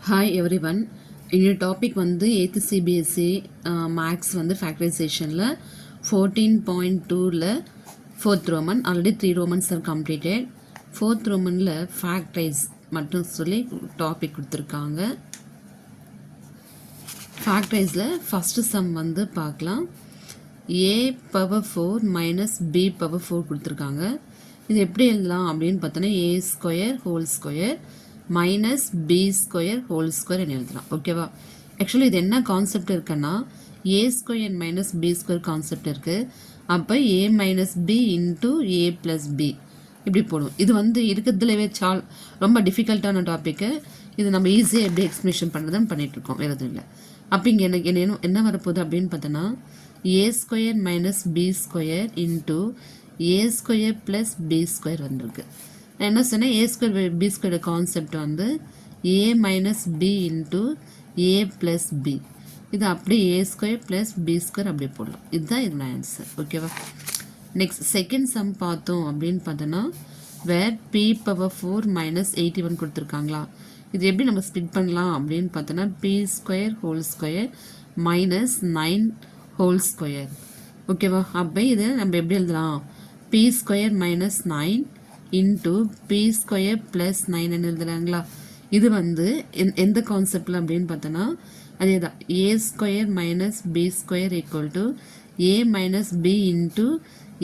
Hi everyone. இந்த topic வந்து 8th CBSE maths வந்து ஃபேக்டரைசேஷனில் 14.2ல் 4th roman already 3 romans are completed. 4th ரோமனில் ஃபேக்டரைஸ் மட்டும் சொல்லி டாபிக் கொடுத்துருக்காங்க. ஃபேக்டரைஸில் ஃபஸ்ட்டு சம் வந்து பார்க்கலாம். a power 4 minus b power 4 கொடுத்துருக்காங்க. இது எப்படி எழுதலாம் அப்படின்னு பார்த்தோன்னா a square whole square minus B square whole square எழுதலாம். ஓகேவா? ஆக்சுவலி இது என்ன கான்செப்ட் இருக்குன்னா A square minus B square concept இருக்குது. அப்போ A minus B into A plus B இப்படி போடும். இது வந்து இருக்கிறதுலவே ரொம்ப டிஃபிகல்ட்டான டாப்பிக்கு. இது நம்ம ஈஸியாக எப்படி எக்ஸ்பிளேஷன் பண்ணுறதுன்னு பண்ணிகிட்ருக்கோம், வேறு எதுவும் இல்லை. அப்போ இங்கே எனக்கு என்ன வரப்போகுது அப்படின்னு பார்த்தோன்னா A square minus B square into A square plus B square வந்திருக்கு. நான் என்ன சொன்னேன், A square B square concept வந்து A minus B into A plus B. இது அப்படி A square plus B square அப்படி போடலாம். இதுதான் இதோட ஆன்சர். ஓகேவா? நெக்ஸ்ட் செகண்ட் சம் பார்த்தோம் அப்படின்னு பார்த்தோன்னா வேர் பி பவர் 4 மைனஸ் 81 கொடுத்துருக்காங்களா. இது எப்படி நம்ம ஸ்ப்ளிட் பண்ணலாம் அப்படின்னு பார்த்தோன்னா B square whole square minus 9 whole square. ஓகேவா? அப்போ இதை நம்ம எப்படி எழுதலாம், B square minus 9 into B square plus 9 எழுதுறாங்களா. இது வந்து எந்த கான்செப்டில் அப்படின்னு பார்த்தோன்னா அதே தான், A square minus B square equal to A minus B into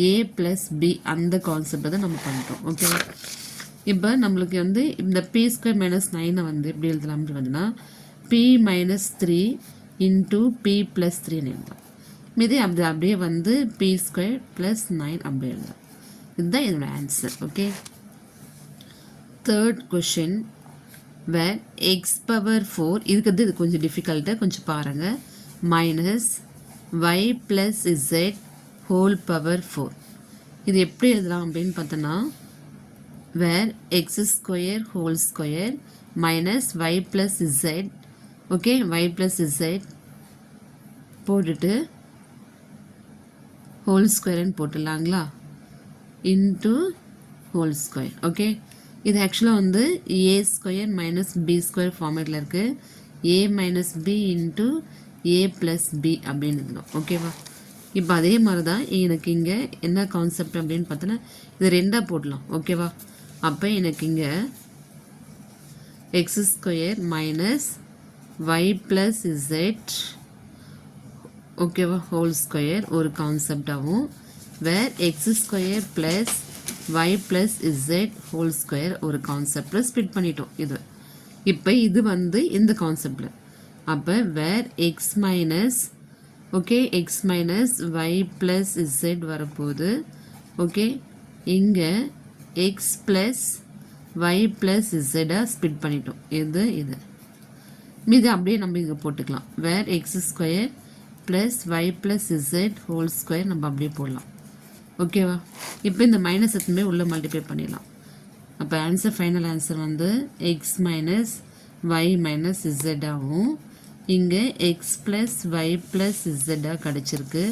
A plus B, அந்த கான்செப்டை தான் நம்ம பண்ணுறோம். ஓகேவா? இப்போ நம்மளுக்கு வந்து இந்த பி ஸ்கொயர் மைனஸ் 9 வந்து எப்படி எழுதலாம்னு பார்த்தீங்கன்னா p minus 3 into p plus 3 எழுதலாம். மீது அப்படியே வந்து பி ஸ்கொயர் ப்ளஸ் 9 அப்படி எழுதலாம். இதுதான் என்னோட ஆன்சர். ஓகே. தேர்ட் கொஷின் வேர் எக்ஸ் பவர் 4 இருக்கிறது இது கொஞ்சம் டிஃபிகல்ட்டு, கொஞ்சம் பாருங்கள். Minus Y plus Z whole power 4 இது எப்படி எழுதலாம் அப்படின்னு பார்த்தோன்னா வேர் X square whole square minus Y plus Z. Okay, Y plus Z போட்டுட்டு ஹோல் ஸ்கொயர்னு போட்டுடலாங்களா, இன்ட்டு ஹோல் ஸ்கொயர். ஓகே, இது ஆக்சுவலாக வந்து ஏ ஸ்கொயர் மைனஸ் பி ஸ்கொயர் ஃபார்மேட்டில் இருக்குது. A minus B into A plus B அப்படின்னு இருந்தோம். ஓகேவா? இப்போ அதே மாதிரி தான் எனக்கு இங்கே என்ன கான்செப்ட் அப்படின்னு பார்த்தோன்னா இது ரெண்டாக போடலாம். ஓகேவா? அப்போ எனக்கு இங்கே X square minus Y plus Z ஓகேவா ஹோல் ஸ்கொயர் ஒரு கான்செப்டாகவும் வேர் X square plus Y plus Z whole square ஒரு கான்செப்டில் ஸ்ப்ளிட் பண்ணிட்டோம். இது இப்போ இது வந்து இந்த கான்செப்டில். அப்போ வேர் X minus okay X minus Y plus Z வரப்போகுது. ஓகே, இங்கே எக்ஸ் ப்ளஸ் ஒய் ப்ளஸ் இசடாக ஸ்ப்ளிட் பண்ணிட்டோம். இது மீது அப்படியே நம்ம இங்கே போட்டுக்கலாம். வேர் X square plus Y plus Z whole square நம்ம அப்படியே போடலாம். ஓகேவா? இப்போ இந்த மைனஸ் எத்துமே உள்ளே மல்டிப்ளை பண்ணிடலாம். அப்போ ஆன்சர் ஃபைனல் ஆன்சர் வந்து எக்ஸ் மைனஸ் ஒய் மைனஸ் இசட்டாகவும் இங்கே எக்ஸ் ப்ளஸ் ஒய் ப்ளஸ் இசட்டாக கிடச்சிருக்கு.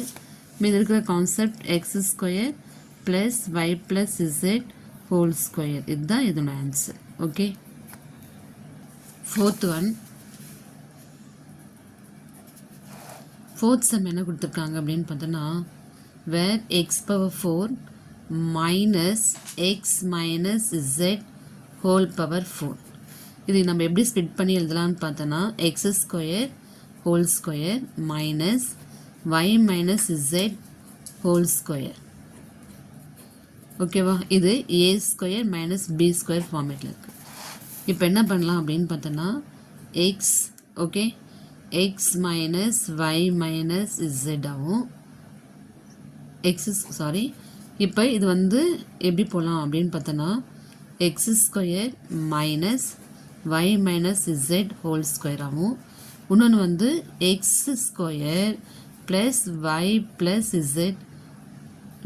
மீது இருக்கிற concept x square plus Y plus Z whole square. இதுதான் இதோட ஆன்சர். ஓகே. ஃபோர்த் சம் என்ன கொடுத்துருக்காங்க அப்படின்னு பார்த்தோன்னா வேர் X power 4 minus X minus Z whole power 4 இது நம்ம எப்படி ஸ்ப்ளிட் பண்ணி எழுதலாம்னு பார்த்தோன்னா X square whole square minus Y minus Z whole square. ஓகேவா? இது A square minus B square ஃபார்மேட்டில் இருக்குது. இப்போ என்ன பண்ணலாம் அப்படின்னு பார்த்தோன்னா X okay X minus Y minus இசட்டாகவும் இப்போ இது வந்து எப்படி போகலாம் அப்படின்னு பார்த்தோன்னா X square minus Y minus Z whole ஸ்கொயராகவும் இன்னொன்று வந்து X square plus Y plus z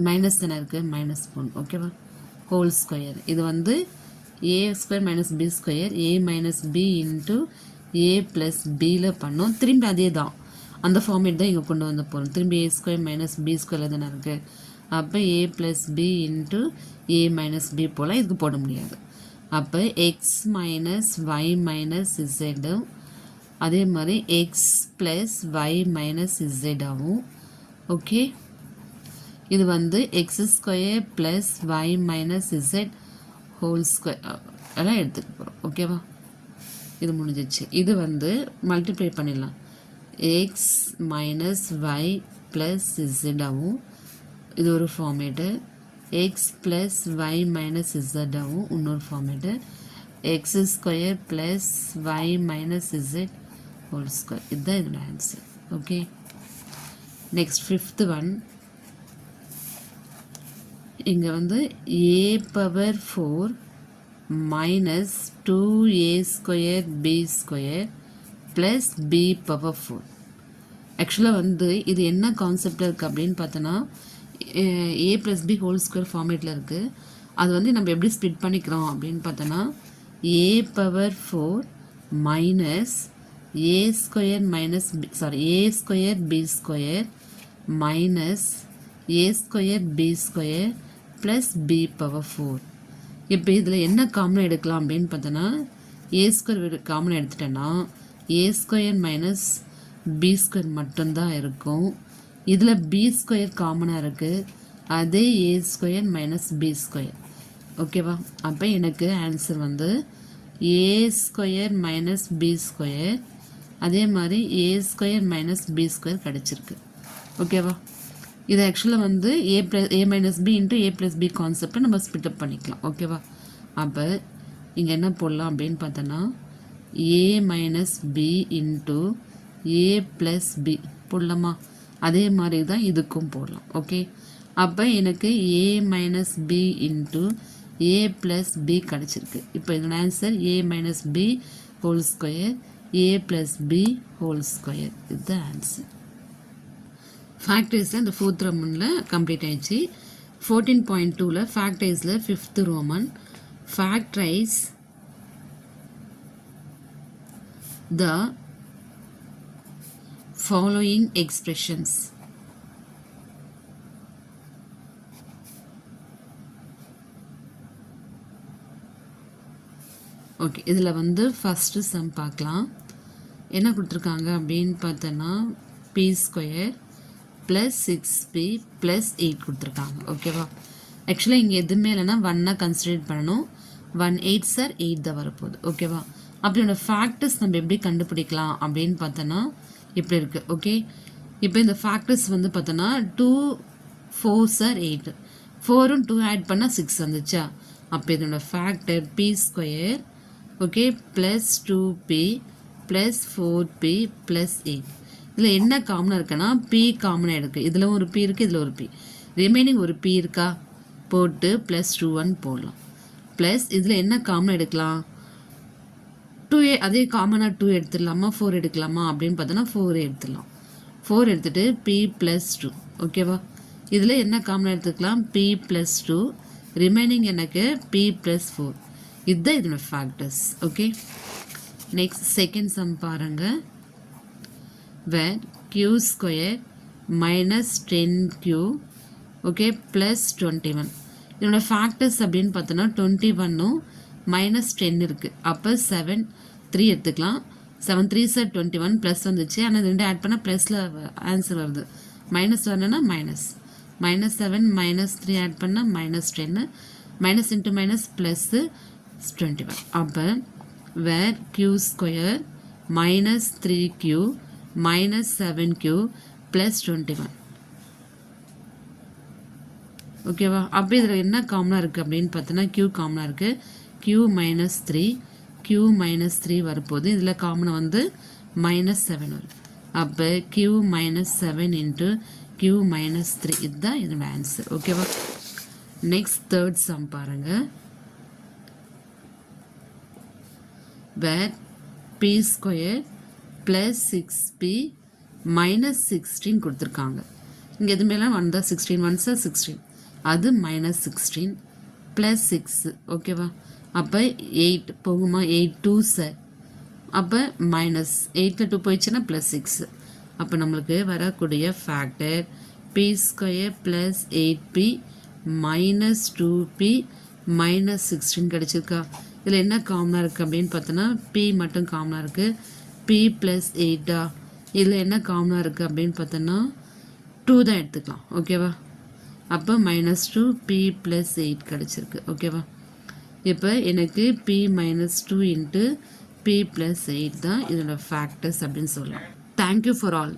minus தானே இருக்குது, மைனஸ் 1. ஓகேவா? Whole square. இது வந்து ஏ square minus B square a minus B into A plus பியில் பண்ணோம். திரும்பி அதே தான், அந்த ஃபார்மேட் தான் இங்கே கொண்டு வந்து போகிறோம். திரும்பி ஏ ஸ்கொயர் மைனஸ் பி ஸ்கொயரில் தானே இருக்குது. அப்போ A plus B into A minus B போல் இதுக்கு போட முடியாது. அப்போ எக்ஸ் மைனஸ் ஒய் மைனஸ் இசட்டும் அதே மாதிரி எக்ஸ் ப்ளஸ் ஒய் மைனஸ் இசடாகவும். ஓகே, இது வந்து X square plus Y minus Z whole square எல்லாம் எடுத்துகிட்டு போகிறோம். ஓகேவா, இது முடிஞ்சிச்சு. இது வந்து மல்டிப்ளை பண்ணிடலாம். எக்ஸ் மைனஸ் ஒய் ப்ளஸ் இசடாகவும் இது ஒரு format. X plus Y minus இசடாகவும் இன்னொரு format. X square plus Y minus Z whole square, இதுதான் இதோட answer. Okay, next fifth one. இங்கே வந்து A power 4 minus 2a square B square plus B power 4. ஆக்சுவலாக வந்து இது என்ன கான்செப்டில் இருக்குது அப்படின்னு பார்த்தோன்னா A plus B whole square ஃபார்மேட்டில் இருக்குது. அது வந்து நம்ம எப்படி ஸ்ப்ளிட் பண்ணிக்கிறோம் அப்படின்னு பார்த்தோன்னா A power 4 minus A square minus A square B square minus A square B square plus B power 4. இப்போ இதில் என்ன காமனாக எடுக்கலாம் அப்படின்னு பார்த்தோன்னா ஏ ஸ்கொயர் காமனாக எடுத்துட்டேன்னா ஏ ஸ்கொயர் மைனஸ் பி ஸ்கொயர் மட்டும்தான் இருக்கும். இதில் பி ஸ்கொயர் காமனாக இருக்குது, அதே ஏ ஸ்கொயர் மைனஸ் பி ஸ்கொயர். ஓகேவா, அப்போ எனக்கு ஆன்சர் வந்து ஏ ஸ்கொயர் மைனஸ் பி ஸ்கொயர் அதே மாதிரி ஏ ஸ்கொயர் மைனஸ் பி ஸ்கொயர் கிடச்சிருக்கு. ஓகேவா, இது ஆக்சுவலாக வந்து A minus B into A plus B கான்செப்டை நம்ம ஸ்பிட்டப் பண்ணிக்கலாம். ஓகேவா, அப்போ இங்கே என்ன போடலாம் அப்படின்னு பார்த்தோன்னா a minus B into A plus b போடலாமா? அதே மாதிரி தான் இதுக்கும் போடலாம். ஓகே, அப்போ எனக்கு a minus B into A plus b கிடச்சிருக்கு. இப்போ இதோட answer a minus b whole square a plus B whole square, இதுதான் ஆன்சர். ஃபேக்டர்ஸில் இந்த 4th ரோமனில் கம்ப்ளீட் ஆயிடுச்சு. 14.2ல் ஃபேக்டர்ஸில் 5th roman. Factorise the following expressions. Okay, இதில் வந்து ஃபஸ்ட்டு சம் பார்க்கலாம். என்ன கொடுத்துருக்காங்க அப்படின்னு பார்த்தோன்னா B square plus 6p plus 8 கொடுத்துருக்காங்க. ஓகேவா, ஆக்சுவலாக இங்கே எதுவுமே இல்லைன்னா 1 கன்சிடர் பண்ணணும். 1 8 சார் 8 தான் வரப்போகுது. ஓகேவா, அப்படியோட ஃபேக்டர்ஸ் நம்ம எப்படி கண்டுபிடிக்கலாம் அப்படின்னு பார்த்தோன்னா இப்படி இருக்குது. ஓகே, இப்போ இந்த ஃபேக்டர்ஸ் வந்து பார்த்தோன்னா 2 4 சார் 8, 4ம் 2 ஆட் பண்ணால் 6 வந்துச்சா? அப்போ இதோட factor p square okay plus 2p plus 4p plus 8. இதில் என்ன காமனாக இருக்குன்னா பி காமனாக இருக்குது. இதில் ஒரு பி இருக்குது, இதில் ஒரு பி, ரிமைனிங் ஒரு பி இருக்கா, போட்டு ப்ளஸ் 2 போடலாம். ப்ளஸ் இதில் என்ன காமனாக எடுக்கலாம், 2a, அதே காமனாக 2 எடுத்துடலாமா 4 எடுக்கலாமா அப்படின்னு பார்த்தோன்னா 4 எடுத்துடலாம். 4 எடுத்துகிட்டு பி ப்ளஸ் 2. ஓகேவா, இதில் என்ன காமனாக எடுத்துக்கலாம், பி ப்ளஸ் 2, ரிமைனிங் எனக்கு பி ப்ளஸ் 4. இதுதான் இதோட factors. Okay, next second sum பாருங்கள். where q square minus 10q okay plus 21. இதோட ஃபேக்டர்ஸ் அப்படின்னு பார்த்தோன்னா 21ம் மைனஸ் 10 இருக்குது. அப்போ 7 3 எடுத்துக்கலாம். 7 3 சார் 21 ப்ளஸ் வந்துச்சு. ஆனால் 2 ஆட் பண்ணால் ப்ளஸில் ஆன்சர் வருது. மைனஸ் வரணுன்னா மைனஸ் -7 -3 ஆட் பண்ணால் -10, மைனஸ் இன்ட்டு மைனஸ் ப்ளஸ்ஸு 21. அப்போ வேர் q square minus 3q minus 7q plus 21. ஓகேவா, அப்போ இதில் என்ன காமனாக இருக்குது அப்படின்னு பார்த்தோன்னா q காமனாக இருக்குது. q மைனஸ் 3, q மைனஸ் 3 வரப்போகுது. இதில் காமனாக வந்து -7 வரும். அப்போ q minus 7 into q minus 3, இதுதான் இதோட ஆன்சர். ஓகேவா, நெக்ஸ்ட் தேர்ட் சம் பாருங்கள். வேர் p square plus 6p minus 16 கொடுத்துருக்காங்க. இங்கே எதுவுமேலாம் 1 தான், 16 1 சார் 16, அது மைனஸ் 16 ப்ளஸ் 6. ஓகேவா, அப்போ 8 போகுமா, 8 2 சார், அப்போ மைனஸ் 8ல் 2 போயிடுச்சுன்னா ப்ளஸ் 6. அப்போ நம்மளுக்கு வரக்கூடிய factor p square plus 8p minus 2p minus 16 கிடச்சிருக்கா? இதில் என்ன காமனாக இருக்குது அப்படின்னு பார்த்தோன்னா பி மட்டும் காமனாக இருக்குது. பி ப்ளஸ் 8 இதில் என்ன காமனாக இருக்குது அப்படின்னு பார்த்தோன்னா 2 தான் எடுத்துக்கலாம். ஓகேவா? அப்போ -2 பி ப்ளஸ் 8 கிடச்சிருக்கு. ஓகேவா? இப்போ எனக்கு பி -2 இன்ட்டு பி ப்ளஸ் 8 தான் இதோட ஃபேக்டர்ஸ் அப்படின்னு சொல்லலாம். Thank you for all.